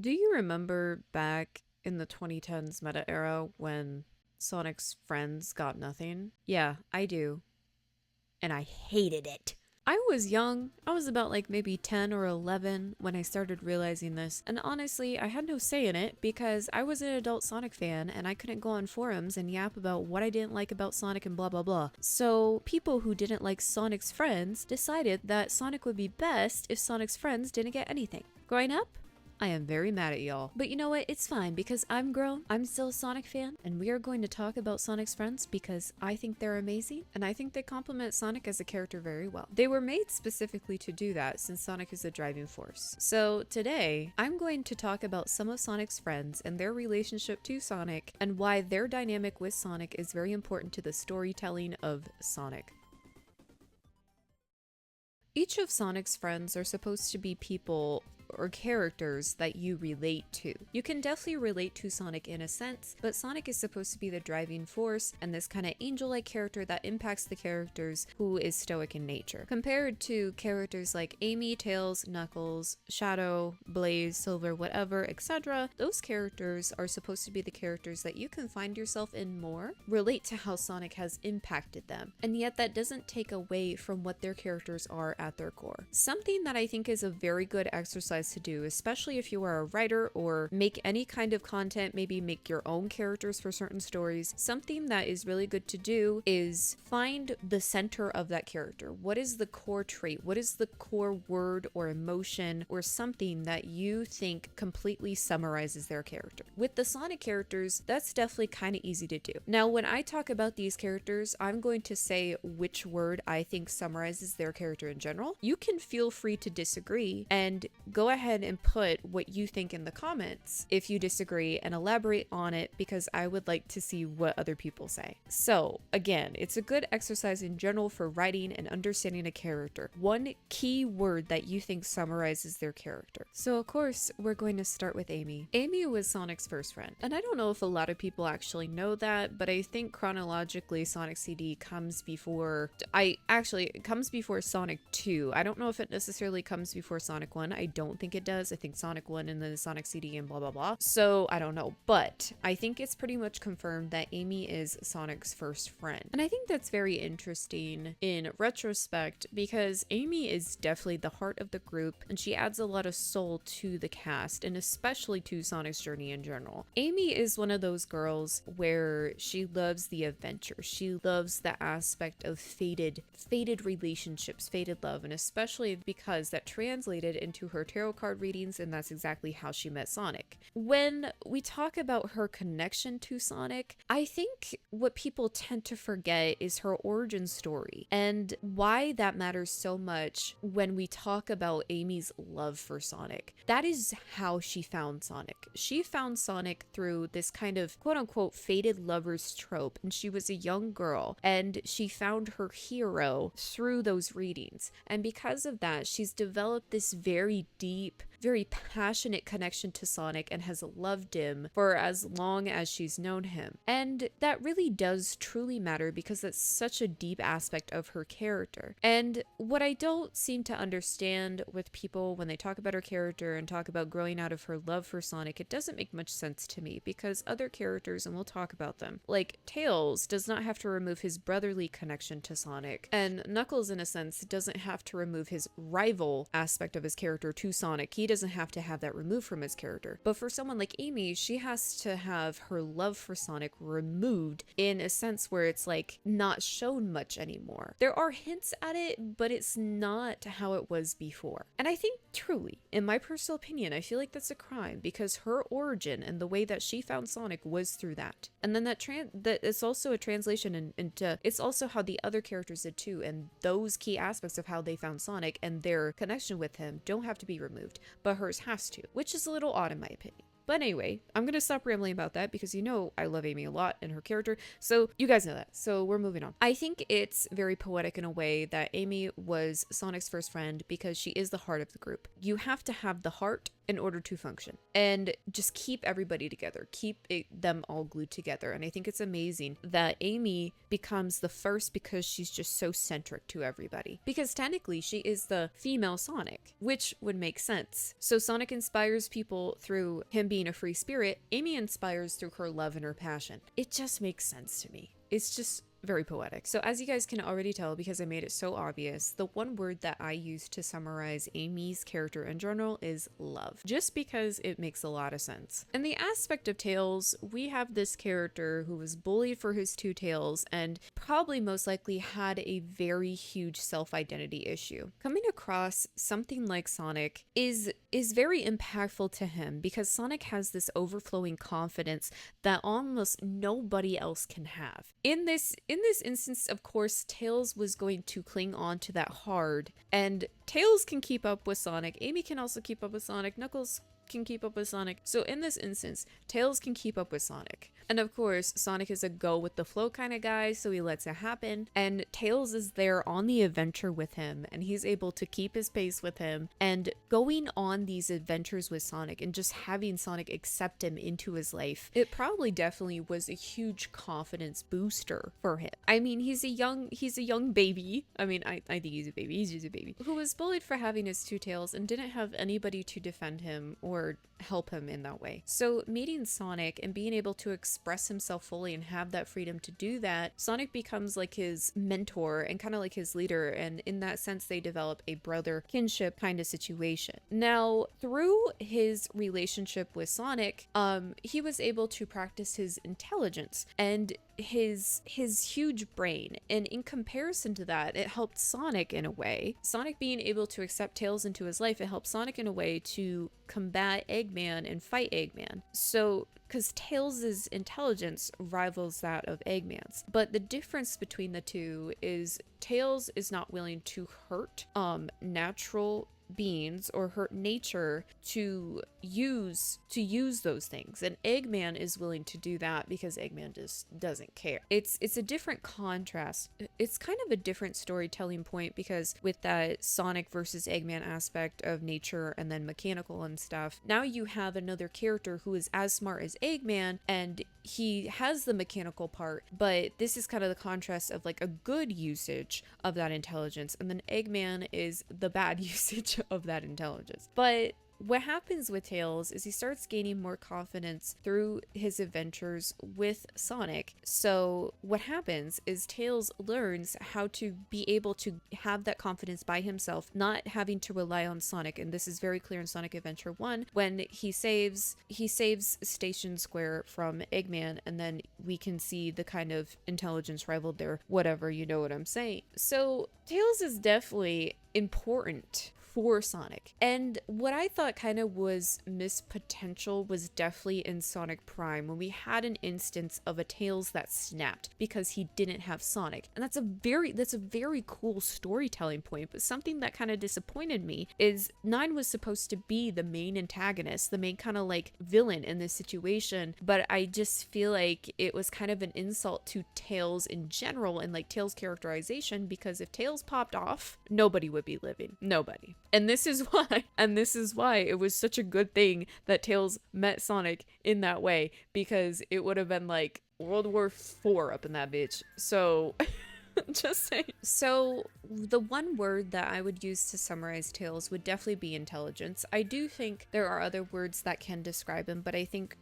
Do you remember back in the 2010s meta era when Sonic's friends got nothing? Yeah, I do. And I hated it. I was young. I was about like maybe 10 or 11 when I started realizing this. And honestly, I had no say in it because I was an adult Sonic fan and I couldn't go on forums and yap about what I didn't like about Sonic and blah blah blah. So people who didn't like Sonic's friends decided that Sonic would be best if Sonic's friends didn't get anything. Growing up, I am very mad at y'all. But you know what? It's fine because I'm grown. I'm still a Sonic fan, and we are going to talk about Sonic's friends because I think they're amazing, and I think they complement Sonic as a character very well. They were made specifically to do that since Sonic is the driving force. So today, I'm going to talk about some of Sonic's friends and their relationship to Sonic, and why their dynamic with Sonic is very important to the storytelling of Sonic. Each of Sonic's friends are supposed to be people or characters that you relate to. You can definitely relate to Sonic in a sense, but Sonic is supposed to be the driving force and this kind of angel-like character that impacts the characters who is stoic in nature. Compared to characters like Amy, Tails, Knuckles, Shadow, Blaze, Silver, whatever, etc., those characters are supposed to be the characters that you can find yourself in more, relate to how Sonic has impacted them, and yet that doesn't take away from what their characters are at their core. Something that I think is a very good exercise to do, especially if you are a writer or make any kind of content, maybe make your own characters for certain stories, something that is really good to do is find the center of that character. What is the core trait? What is the core word or emotion or something that you think completely summarizes their character? With the Sonic characters, that's definitely kind of easy to do. Now, when I talk about these characters, I'm going to say which word I think summarizes their character in general. You can feel free to disagree and go ahead and put what you think in the comments if you disagree and elaborate on it, because I would like to see what other people say. So again, it's a good exercise in general for writing and understanding a character. One key word that you think summarizes their character. So of course, we're going to start with Amy. Amy was Sonic's first friend. And I don't know if a lot of people actually know that, but I think chronologically Sonic CD comes before, it comes before Sonic 2. I don't know if it necessarily comes before Sonic 1. I don't think it does. I think Sonic 1 and then Sonic CD and blah blah blah. So I don't know, but I think it's pretty much confirmed that Amy is Sonic's first friend. And I think that's very interesting in retrospect because Amy is definitely the heart of the group and she adds a lot of soul to the cast and especially to Sonic's journey in general. Amy is one of those girls where she loves the adventure. She loves the aspect of fated relationships, fated love, and especially because that translated into her tarot card readings, and that's exactly how she met Sonic. When we talk about her connection to Sonic, I think what people tend to forget is her origin story and why that matters so much when we talk about Amy's love for Sonic. That is how she found Sonic. She found Sonic through this kind of quote-unquote fated lovers trope, and she was a young girl and she found her hero through those readings, and because of that she's developed this very deep, very passionate connection to Sonic and has loved him for as long as she's known him. And that really does truly matter because that's such a deep aspect of her character. And what I don't seem to understand with people when they talk about her character and talk about growing out of her love for Sonic, it doesn't make much sense to me because other characters, and we'll talk about them, like Tails does not have to remove his brotherly connection to Sonic, and Knuckles in a sense doesn't have to remove his rival aspect of his character to Sonic. He doesn't have to have that removed from his character. But for someone like Amy, she has to have her love for Sonic removed in a sense where it's like not shown much anymore. There are hints at it, but it's not how it was before. And I think truly, in my personal opinion, I feel like that's a crime because her origin and the way that she found Sonic was through that. And then that it's also a translation into it's also how the other characters did too, and those key aspects of how they found Sonic and their connection with him don't have to be removed, but hers has to, which is a little odd in my opinion. But anyway, I'm gonna stop rambling about that because you know I love Amy a lot and her character, so you guys know that. So we're moving on. I think it's very poetic in a way that Amy was Sonic's first friend because she is the heart of the group. You have to have the heart in order to function and just keep everybody together, them all glued together. And I think it's amazing that Amy becomes the first because she's just so centric to everybody, because technically she is the female Sonic, which would make sense. So Sonic inspires people through him being a free spirit. Amy inspires through her love and her passion. It just makes sense to me. It's just very poetic. So as you guys can already tell, because I made it so obvious, the one word that I use to summarize Amy's character in general is love, just because it makes a lot of sense. In the aspect of Tails, we have this character who was bullied for his two tails and probably most likely had a very huge self-identity issue. Coming across something like Sonic is very impactful to him because Sonic has this overflowing confidence that almost nobody else can have. In this instance, of course, Tails was going to cling on to that hard, and Tails can keep up with Sonic. Amy can also keep up with Sonic. Knuckles can keep up with Sonic. So in this instance, Tails can keep up with Sonic. And of course, Sonic is a go with the flow kind of guy, so he lets it happen. And Tails is there on the adventure with him, and he's able to keep his pace with him. And going on these adventures with Sonic and just having Sonic accept him into his life, it probably definitely was a huge confidence booster for him. I mean, he's a young baby. I mean, I think he's a baby. He's just a baby who was bullied for having his two tails and didn't have anybody to defend him or help him in that way. So meeting Sonic and being able to express himself fully and have that freedom to do that, Sonic becomes like his mentor and kind of like his leader, and in that sense they develop a brother kinship kind of situation. Now, through his relationship with Sonic, he was able to practice his intelligence and his huge brain, and in comparison to that, it helped Sonic in a way. Sonic being able to accept Tails into his life, it helped Sonic in a way to combat Eggman and fight Eggman. So because Tails' intelligence rivals that of Eggman's, but the difference between the two is Tails is not willing to hurt natural beings or hurt nature to use those things, and Eggman is willing to do that because Eggman just doesn't care. It's a different contrast. It's kind of a different storytelling point, because with that Sonic versus Eggman aspect of nature and then mechanical and stuff, now you have another character who is as smart as Eggman and he has the mechanical part, but this is kind of the contrast of like a good usage of that intelligence, and then Eggman is the bad usage of that intelligence. But what happens with Tails is he starts gaining more confidence through his adventures with Sonic. So what happens is Tails learns how to be able to have that confidence by himself, not having to rely on Sonic. And this is very clear in Sonic Adventure 1 when he saves Station Square from Eggman, and then we can see the kind of intelligence rivaled there, whatever, you know what I'm saying. So Tails is definitely important for Sonic. And what I thought kind of was missed potential was definitely in Sonic Prime, when we had an instance of a Tails that snapped because he didn't have Sonic. And that's a very cool storytelling point, but something that kind of disappointed me is Nine was supposed to be the main antagonist, the main kind of like villain in this situation, but I just feel like it was kind of an insult to Tails in general and like Tails' characterization, because if Tails popped off, nobody would be living. Nobody. And this is why it was such a good thing that Tails met Sonic in that way, because it would have been like World War IV up in that bitch. So just saying. So the one word that I would use to summarize Tails would definitely be intelligence. I do think there are other words that can describe him, but I think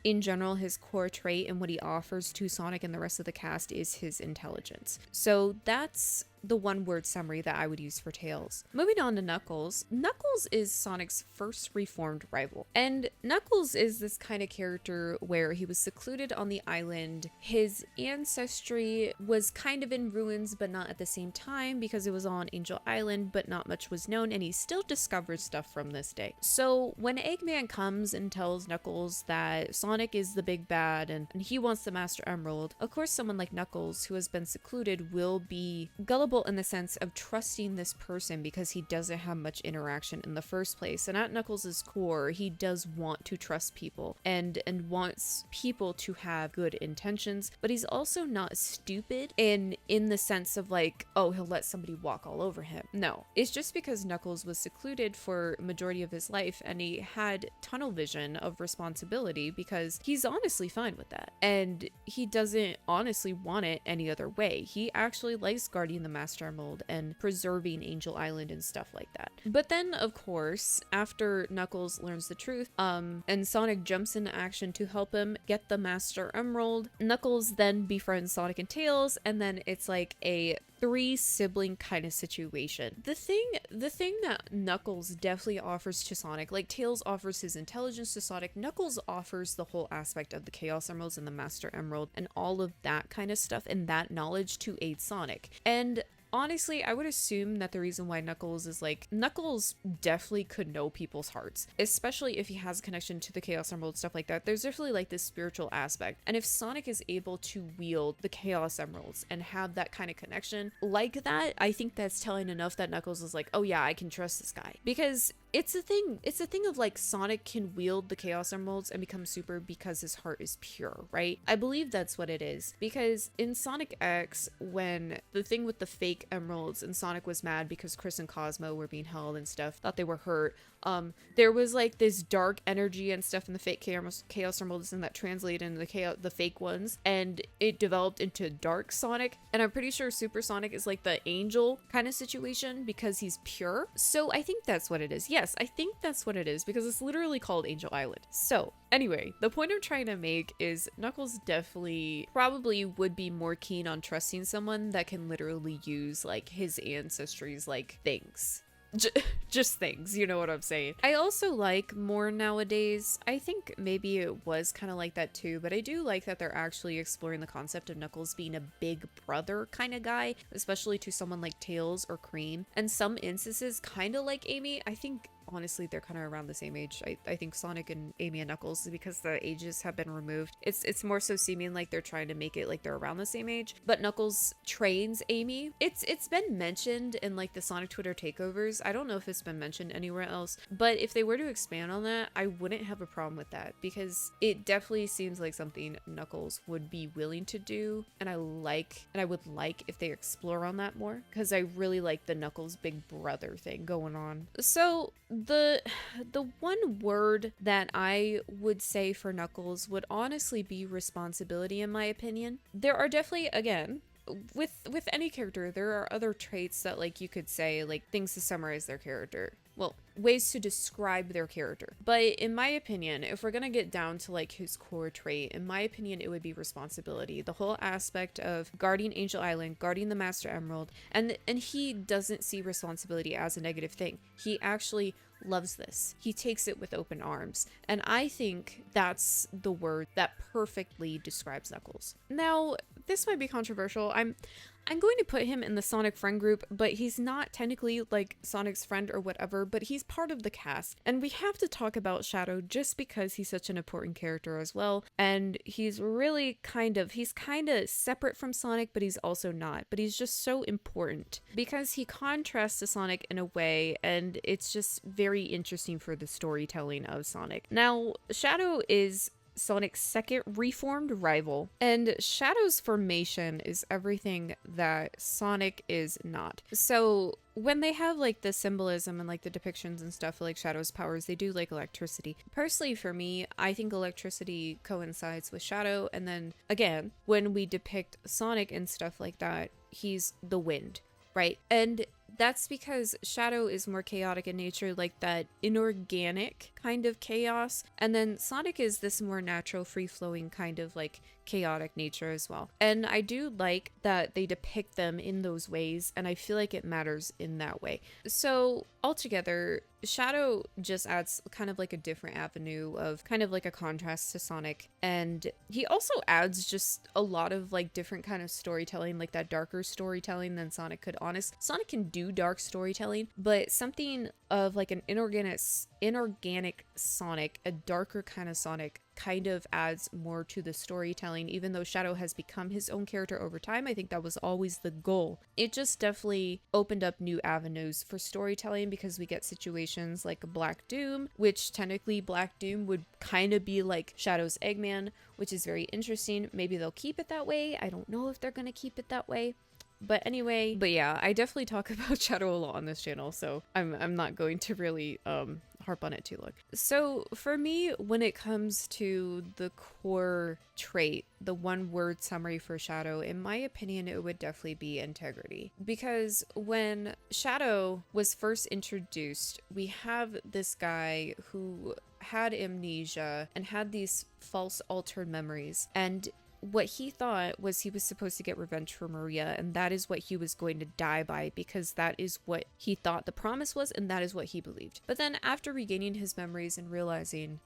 in general his core trait and what he offers to Sonic and the rest of the cast is his intelligence. So that's the one word summary that I would use for Tails. Moving on to Knuckles. Knuckles is Sonic's first reformed rival. And Knuckles is this kind of character where he was secluded on the island. His ancestry was kind of in ruins, but not at the same time, because it was on Angel Island, but not much was known, and he still discovers stuff from this day. So when Eggman comes and tells Knuckles that Sonic is the big bad and he wants the Master Emerald, of course someone like Knuckles, who has been secluded, will be gullible vulnerable in the sense of trusting this person because he doesn't have much interaction in the first place. And at Knuckles' core, he does want to trust people and wants people to have good intentions, but he's also not stupid in the sense of like, oh, he'll let somebody walk all over him. No, it's just because Knuckles was secluded for majority of his life and he had tunnel vision of responsibility because he's honestly fine with that. And he doesn't honestly want it any other way. He actually likes guarding the Master Emerald and preserving Angel Island and stuff like that. But then, of course, after Knuckles learns the truth, and Sonic jumps into action to help him get the Master Emerald, Knuckles then befriends Sonic and Tails, and then it's like a 3-sibling kind of situation. The thing that Knuckles definitely offers to Sonic, like Tails offers his intelligence to Sonic, Knuckles offers the whole aspect of the Chaos Emeralds and the Master Emerald and all of that kind of stuff and that knowledge to aid Sonic. And honestly, I would assume that the reason why Knuckles is like, Knuckles definitely could know people's hearts, especially if he has a connection to the Chaos Emerald, stuff like that. There's definitely like this spiritual aspect. And if Sonic is able to wield the Chaos Emeralds and have that kind of connection like that, I think that's telling enough that Knuckles is like, oh yeah, I can trust this guy. Because it's a thing of like Sonic can wield the Chaos Emeralds and become super because his heart is pure, right? I believe that's what it is. Because in Sonic X, when the thing with the fake emeralds and Sonic was mad because Chris and Cosmo were being held and stuff, thought they were hurt, there was like this dark energy and stuff in the fake Chaos Emeralds and that translated into the fake ones, and it developed into Dark Sonic. And I'm pretty sure Super Sonic is like the angel kind of situation because he's pure. So I think that's what it is. Yes, I think that's what it is because it's literally called Angel Island. So anyway, the point I'm trying to make is Knuckles definitely probably would be more keen on trusting someone that can literally use like his ancestry's like things. Just things, you know what I'm saying. I also like more nowadays. I think maybe it was kind of like that too, but I do like that they're actually exploring the concept of Knuckles being a big brother kind of guy, especially to someone like Tails or Cream, and some instances kind of like Amy. I think honestly they're kind of around the same age. I think Sonic and Amy and Knuckles, because the ages have been removed, it's more so seeming like they're trying to make it like they're around the same age. But Knuckles trains Amy. It's been mentioned in like the Sonic Twitter takeovers. I don't know if it's been mentioned anywhere else, but if they were to expand on that, I wouldn't have a problem with that because it definitely seems like something Knuckles would be willing to do, and I would like if they explore on that more because I really like the Knuckles big brother thing going on. So the one word that I would say for Knuckles would honestly be responsibility, in my opinion. There are definitely, again, with any character, there are other traits that like you could say, like things to summarize their character. Well, ways to describe their character. But in my opinion, if we're gonna get down to like his core trait, in my opinion, it would be responsibility. The whole aspect of guarding Angel Island, guarding the Master Emerald, and he doesn't see responsibility as a negative thing. He actually loves this. He takes it with open arms. And I think that's the word that perfectly describes Knuckles. Now, this might be controversial. I'm going to put him in the Sonic friend group, but he's not technically like Sonic's friend or whatever, but he's part of the cast. And we have to talk about Shadow just because he's such an important character as well. And he's really kind of separate from Sonic, but he's also not. But he's just so important because he contrasts to Sonic in a way, and it's just very interesting for the storytelling of Sonic. Now, Shadow is Sonic's second reformed rival, and Shadow's formation is everything that Sonic is not. So when they have like the symbolism and like the depictions and stuff like Shadow's powers, they do like electricity. Personally, for me, I think electricity coincides with Shadow, and then again, when we depict Sonic and stuff like that, he's the wind, right? And that's because Shadow is more chaotic in nature, like that inorganic kind of chaos. And then Sonic is this more natural, free-flowing kind of like chaotic nature as well. And I do like that they depict them in those ways, and I feel like it matters in that way. So altogether, Shadow just adds kind of like a different avenue of kind of like a contrast to Sonic. And he also adds just a lot of like different kind of storytelling, like that darker storytelling than Sonic could. Sonic can do dark storytelling, but something of like an inorganic Sonic, a darker kind of Sonic, kind of adds more to the storytelling. Even though Shadow has become his own character over time, I think that was always the goal. It just definitely opened up new avenues for storytelling, because we get situations like Black Doom, which technically Black Doom would kind of be like Shadow's Eggman, which is very interesting. Maybe they'll keep it that way. I don't know if they're going to keep it that way. But anyway, but yeah, I definitely talk about Shadow a lot on this channel, so I'm not going to really harp on it too long. So for me, when it comes to the core trait, the one word summary for Shadow, in my opinion, it would definitely be integrity. Because when Shadow was first introduced, we have this guy who had amnesia and had these false altered memories, and what he thought was he was supposed to get revenge for Maria, and that is what he was going to die by, because that is what he thought the promise was, and that is what he believed. But then after regaining his memories and realizing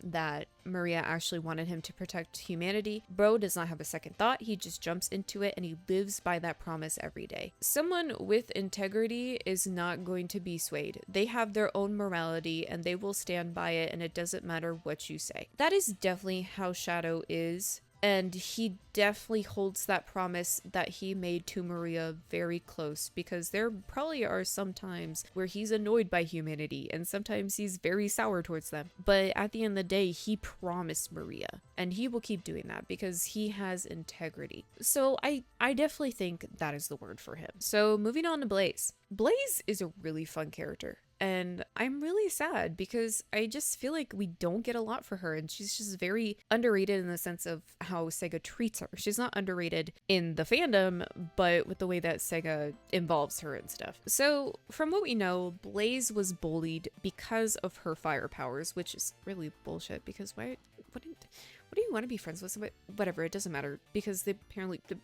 that Maria actually wanted him to protect humanity, bro does not have a second thought. He just jumps into it and he lives by that promise every day. Someone with integrity is not going to be swayed. They have their own morality and they will stand by it, and it doesn't matter what you say. That is definitely how Shadow is. And he definitely holds that promise that he made to Maria very close, because there probably are some times where he's annoyed by humanity and sometimes he's very sour towards them. But at the end of the day, he promised Maria, and he will keep doing that because he has integrity. So I definitely think that is the word for him. So moving on to Blaze. Blaze is a really fun character. And I'm really sad because I just feel like we don't get a lot for her, and she's just very underrated in the sense of how Sega treats her. She's not underrated in the fandom, but with the way that Sega involves her and stuff. So from what we know, Blaze was bullied because of her fire powers, which is really bullshit, because what do you want to be friends with somebody? Whatever, it doesn't matter, because the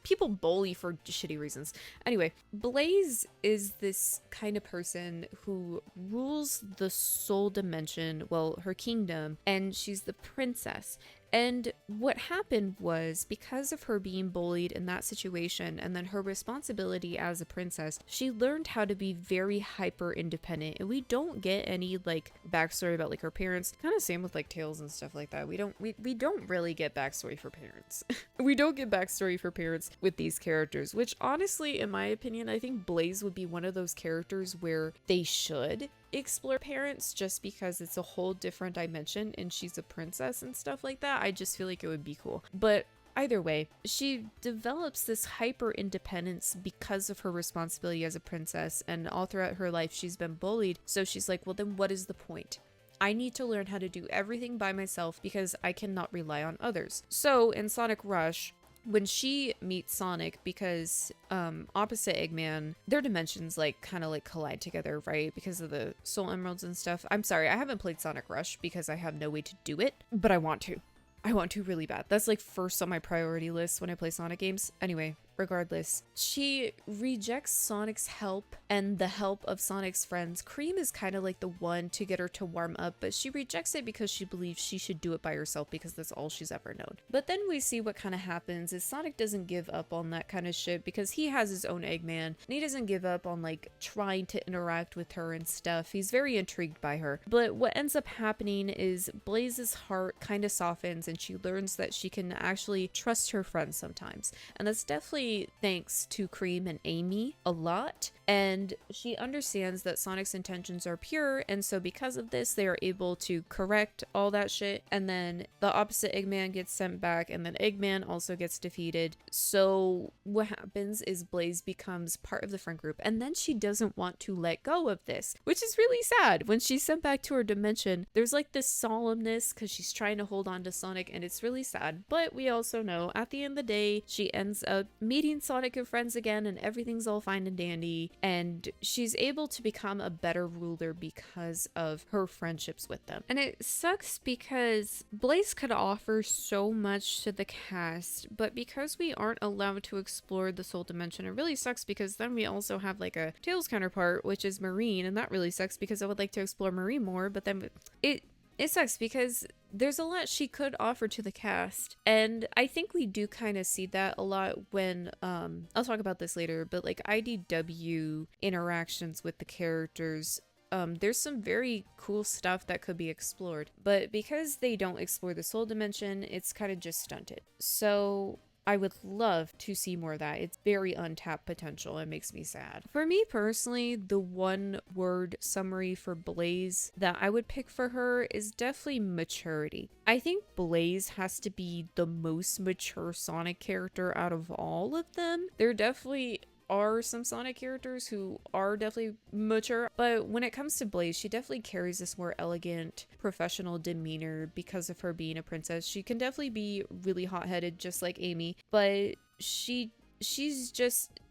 people bully for shitty reasons. Anyway, Blaze is this kind of person who rules the soul dimension, well, her kingdom, and she's the princess. And what happened was, because of her being bullied in that situation and then her responsibility as a princess, she learned how to be very hyper independent. And we don't get any like backstory about like her parents. Kind of same with like Tales and stuff like that. We don't really get backstory for parents. We don't get backstory for parents with these characters, which honestly, in my opinion, I think Blaze would be one of those characters where they should explore parents, just because it's a whole different dimension and she's a princess and stuff like that. I just feel like it would be cool. But either way, she develops this hyper independence because of her responsibility as a princess, and all throughout her life she's been bullied. So she's like, well, then what is the point? I need to learn how to do everything by myself because I cannot rely on others. So in Sonic Rush, when she meets Sonic, because opposite Eggman, their dimensions like kind of like collide together, right? Because of the soul emeralds and stuff. I'm sorry, I haven't played Sonic Rush because I have no way to do it, but I want to. I want to really bad. That's like first on my priority list when I play Sonic games. Anyway, regardless, she rejects Sonic's help and the help of Sonic's friends. Cream is kind of like the one to get her to warm up, but she rejects it because she believes she should do it by herself because that's all she's ever known. But then we see what kind of happens is Sonic doesn't give up on that kind of shit because he has his own Eggman, and he doesn't give up on like trying to interact with her and stuff. He's very intrigued by her. But what ends up happening is Blaze's heart kind of softens and she learns that she can actually trust her friends sometimes. And that's definitely thanks to Cream and Amy a lot. And she understands that Sonic's intentions are pure, and so because of this, they are able to correct all that shit. And then the opposite Eggman gets sent back, and then Eggman also gets defeated. So what happens is Blaze becomes part of the friend group, and then she doesn't want to let go of this, which is really sad. When she's sent back to her dimension, there's like this solemnness because she's trying to hold on to Sonic, and it's really sad. But we also know at the end of the day, she ends up meeting Sonic and friends again, and everything's all fine and dandy. And she's able to become a better ruler because of her friendships with them. And it sucks because Blaze could offer so much to the cast, but because we aren't allowed to explore the soul dimension, it really sucks because then we also have like a Tails counterpart, which is Marine, and that really sucks because I would like to explore Marine more, but then it sucks because there's a lot she could offer to the cast, and I think we do kind of see that a lot when I'll talk about this later, but like IDW interactions with the characters there's some very cool stuff that could be explored, but because they don't explore the soul dimension, it's kind of just stunted. So I would love to see more of that. It's very untapped potential. It makes me sad. For me personally, the one word summary for Blaze that I would pick for her is definitely maturity. I think Blaze has to be the most mature Sonic character out of all of them. There definitely are some Sonic characters who are definitely mature, but when it comes to Blaze, she definitely carries this more elegant, professional demeanor because of her being a princess. She can definitely be really hot-headed, just like Amy, but she's just,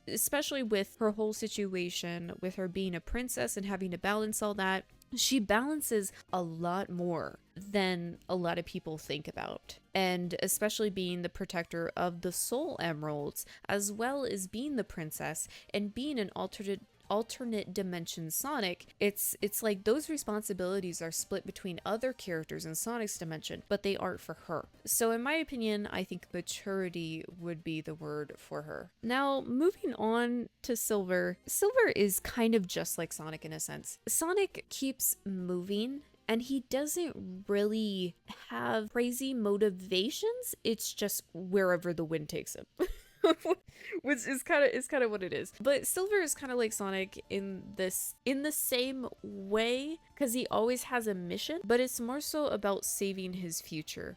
especially with her whole situation, with her being a princess and having to balance all that, she balances a lot more than a lot of people think about. And especially being the protector of the Soul Emeralds, as well as being the princess and being an alternate dimension Sonic, it's like those responsibilities are split between other characters in Sonic's dimension, but they aren't for her. So in my opinion, I think maturity would be the word for her. Now, moving on to Silver. Silver is kind of just like Sonic in a sense. Sonic keeps moving and he doesn't really have crazy motivations. It's just wherever the wind takes him. Which is kind of what it is. But Silver is kind of like Sonic in the same way, because he always has a mission, but it's more so about saving his future.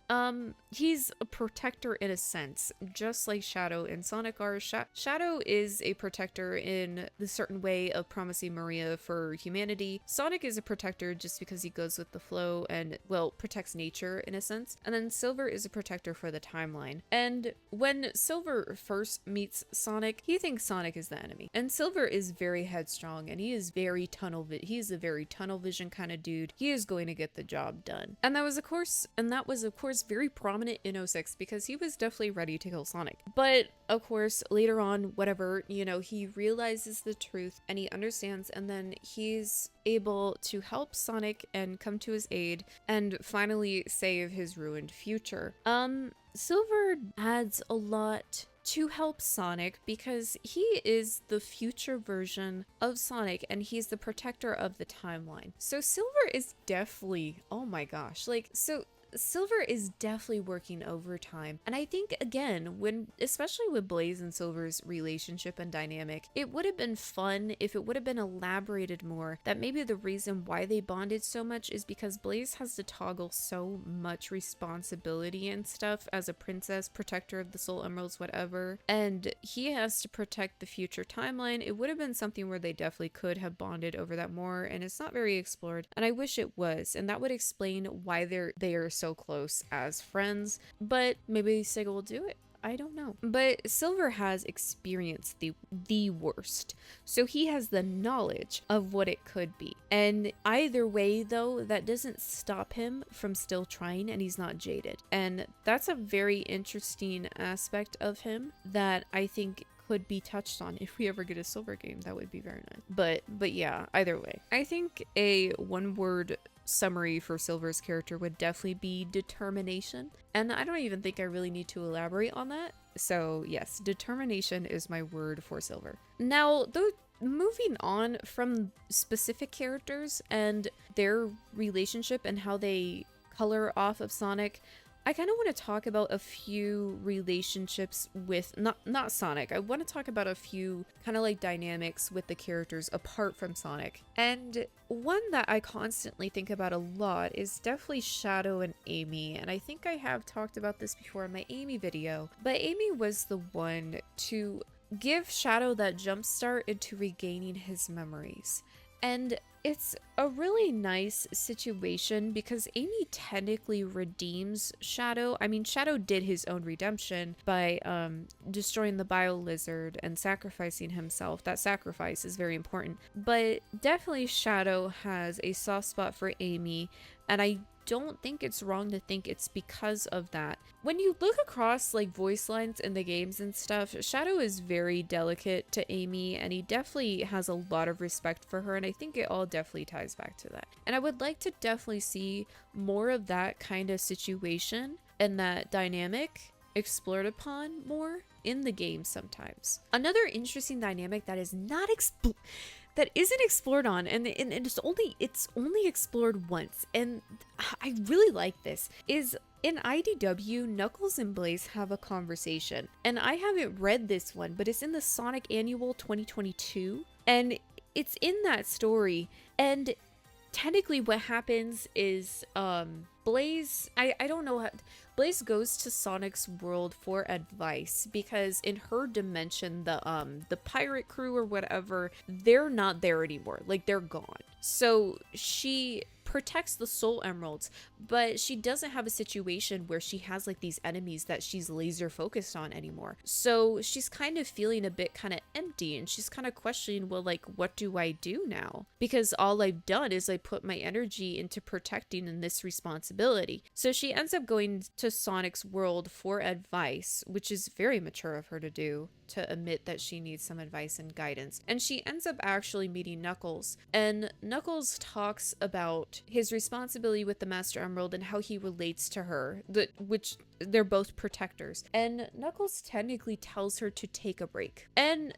He's a protector in a sense, just like Shadow and Sonic are. Shadow is a protector in the certain way of promising Maria for humanity. Sonic is a protector just because he goes with the flow and, well, protects nature in a sense. And then Silver is a protector for the timeline. And when Silver first meets Sonic, he thinks Sonic is the enemy. And Silver is very headstrong, and he is very he's a very tunnel vision kind of dude. He is going to get the job done. And that was of course very prominent in 06 because he was definitely ready to kill Sonic. But of course, later on, whatever, he realizes the truth and he understands, and then he's able to help Sonic and come to his aid and finally save his ruined future. Silver adds a lot to help Sonic because he is the future version of Sonic and he's the protector of the timeline. So Silver is definitely, oh my gosh, Silver is definitely working overtime. And I think, again, especially with Blaze and Silver's relationship and dynamic, it would have been fun if it would have been elaborated more that maybe the reason why they bonded so much is because Blaze has to toggle so much responsibility and stuff as a princess, protector of the Soul Emeralds, whatever, and he has to protect the future timeline. It would have been something where they definitely could have bonded over that more, and it's not very explored, and I wish it was, and that would explain why they are so close as friends, but maybe Sega will do it. I don't know. But Silver has experienced the worst, so he has the knowledge of what it could be. And either way, though, that doesn't stop him from still trying, and he's not jaded. And that's a very interesting aspect of him that I think could be touched on if we ever get a Silver game. That would be very nice. But yeah, either way, I think a one-word summary for Silver's character would definitely be determination, and I don't even think I really need to elaborate on that. So yes, determination is my word for Silver. Now, though, moving on from specific characters and their relationship and how they color off of Sonic, I kind of want to talk about a few relationships with not Sonic. I want to talk about a few kind of like dynamics with the characters apart from Sonic. And one that I constantly think about a lot is definitely Shadow and Amy. And I think I have talked about this before in my Amy video, but Amy was the one to give Shadow that jump start into regaining his memories. And it's a really nice situation because Amy technically redeems Shadow. I mean, Shadow did his own redemption by destroying the Bio Lizard and sacrificing himself. That sacrifice is very important. But definitely Shadow has a soft spot for Amy, and I don't think it's wrong to think it's because of that. When you look across like voice lines in the games and stuff, Shadow is very delicate to Amy, and he definitely has a lot of respect for her, and I think it all definitely ties back to that. And I would like to definitely see more of that kind of situation and that dynamic explored upon more in the game sometimes. Another interesting dynamic that is not that isn't explored on, and it's only explored once, and I really like this, is in IDW, Knuckles and Blaze have a conversation, and I haven't read this one, but it's in the Sonic Annual 2022, and it's in that story, and technically what happens is Blaze, I don't know how, Blaze goes to Sonic's world for advice because in her dimension the pirate crew or whatever, they're not there anymore, like they're gone. So she protects the soul emeralds, but she doesn't have a situation where she has like these enemies that she's laser focused on anymore. So she's kind of feeling a bit kind of empty, and she's kind of questioning, well, like, what do I do now? Because all I've done is I put my energy into protecting in this responsibility. So she ends up going to Sonic's world for advice, which is very mature of her to do, to admit that she needs some advice and guidance. And she ends up actually meeting Knuckles, and Knuckles talks about his responsibility with the Master Emerald and how he relates to her, which they're both protectors. And Knuckles technically tells her to take a break. And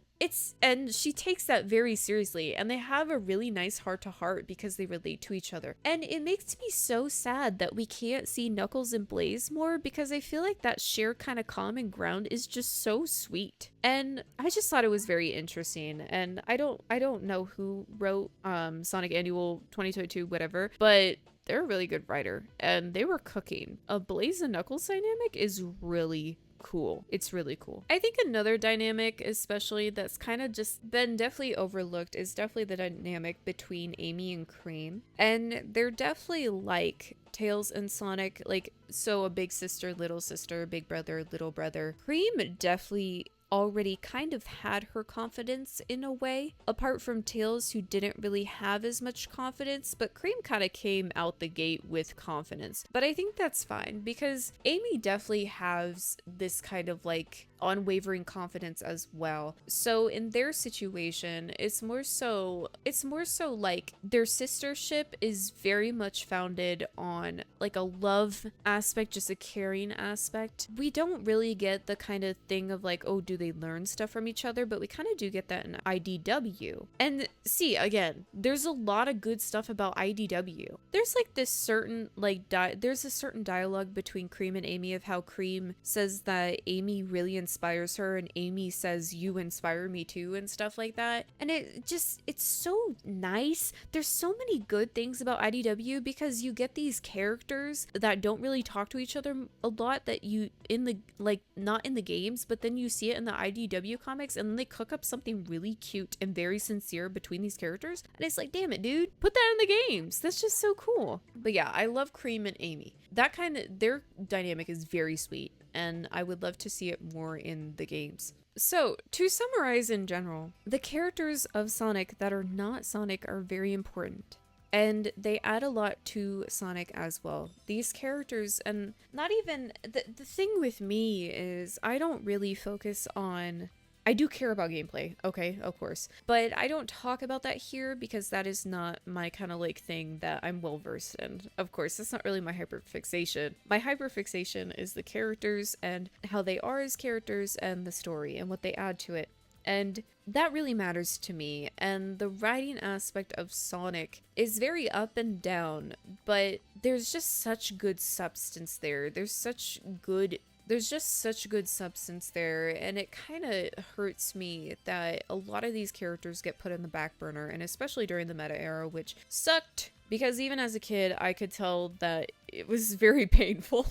she takes that very seriously, and they have a really nice heart-to-heart because they relate to each other. And it makes me so sad that we can't see Knuckles and Blaze more, because I feel like that shared kind of common ground is just so sweet. And I just thought it was very interesting. And I don't know who wrote Sonic Annual 2022 whatever, but they're a really good writer, and they were cooking. A Blaze and Knuckles dynamic is really cool. It's really cool. I think another dynamic, especially that's kind of just been definitely overlooked, is definitely the dynamic between Amy and Cream. And they're definitely like Tails and Sonic, like, so a big sister, big brother, little brother. Cream definitely already kind of had her confidence in a way, apart from Tails, who didn't really have as much confidence, but Cream kind of came out the gate with confidence. But I think that's fine, because Amy definitely has this kind of like unwavering confidence as well. So in their situation, it's more so like their sistership is very much founded on like a love aspect, just a caring aspect. We don't really get the kind of thing of like, oh, do they learn stuff from each other? But we kind of do get that in IDW. And see, again, there's a lot of good stuff about IDW. There's like this certain like there's a certain dialogue between Cream and Amy of how Cream says that Amy really inspires her, and Amy says, you inspire me too, and stuff like that. And it's so nice. There's so many good things about IDW, because you get these characters that don't really talk to each other a lot, that you in the like not in the games, but then you see it in the IDW comics, and then they cook up something really cute and very sincere between these characters, and it's like, damn it, dude, put that in the games. That's just so cool. But yeah, I love Cream and Amy. That kind of, their dynamic is very sweet, and I would love to see it more in the games. So, to summarize in general, the characters of Sonic that are not Sonic are very important, and they add a lot to Sonic as well. These characters, and not even, the thing with me is I don't really focus on, I do care about gameplay, okay, of course, but I don't talk about that here because that is not my kind of like thing that I'm well versed in. Of course, that's not really my hyperfixation. My hyperfixation is the characters and how they are as characters, and the story and what they add to it. And that really matters to me. And the writing aspect of Sonic is very up and down, but there's just such good substance there. There's just such good substance there, and it kind of hurts me that a lot of these characters get put in the back burner, and especially during the meta era, which sucked, because even as a kid, I could tell that it was very painful.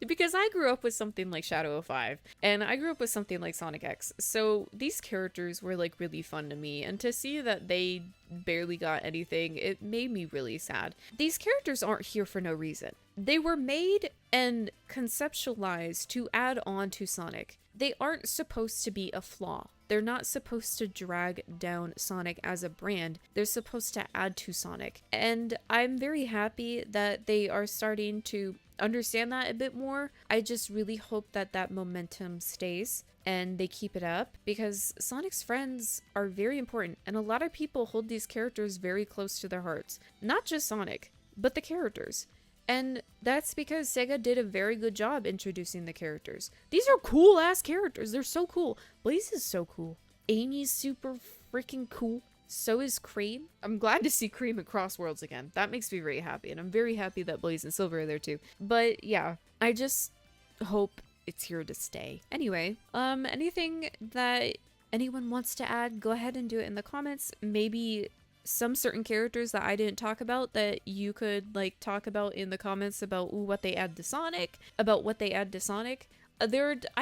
Because I grew up with something like Shadow of 5, and I grew up with something like Sonic X, so these characters were like really fun to me, and to see that they barely got anything, it made me really sad. These characters aren't here for no reason. They were made and conceptualized to add on to Sonic. They aren't supposed to be a flaw. They're not supposed to drag down Sonic as a brand. They're supposed to add to Sonic. And I'm very happy that they are starting to understand that a bit more. I just really hope that that momentum stays and they keep it up, because Sonic's friends are very important, and a lot of people hold these characters very close to their hearts. Not just Sonic, but the characters. And that's because Sega did a very good job introducing the characters. These are cool ass characters. They're so cool. Blaze is so cool. Amy's super freaking cool. So is Cream. I'm glad to see Cream in Cross Worlds again. That makes me very happy, and I'm very happy that Blaze and Silver are there too. But yeah, I just hope it's here to stay. Anyway, anything that anyone wants to add, go ahead and do it in the comments. Maybe some certain characters that I didn't talk about that you could like talk about in the comments about what they add to Sonic, I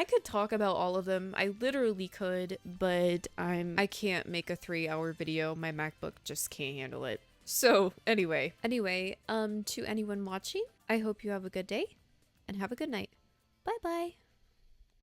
could talk about all of them. I literally could, but I can't make a 3-hour video. My MacBook just can't handle it. So anyway, to anyone watching, I hope you have a good day and have a good night. Bye bye.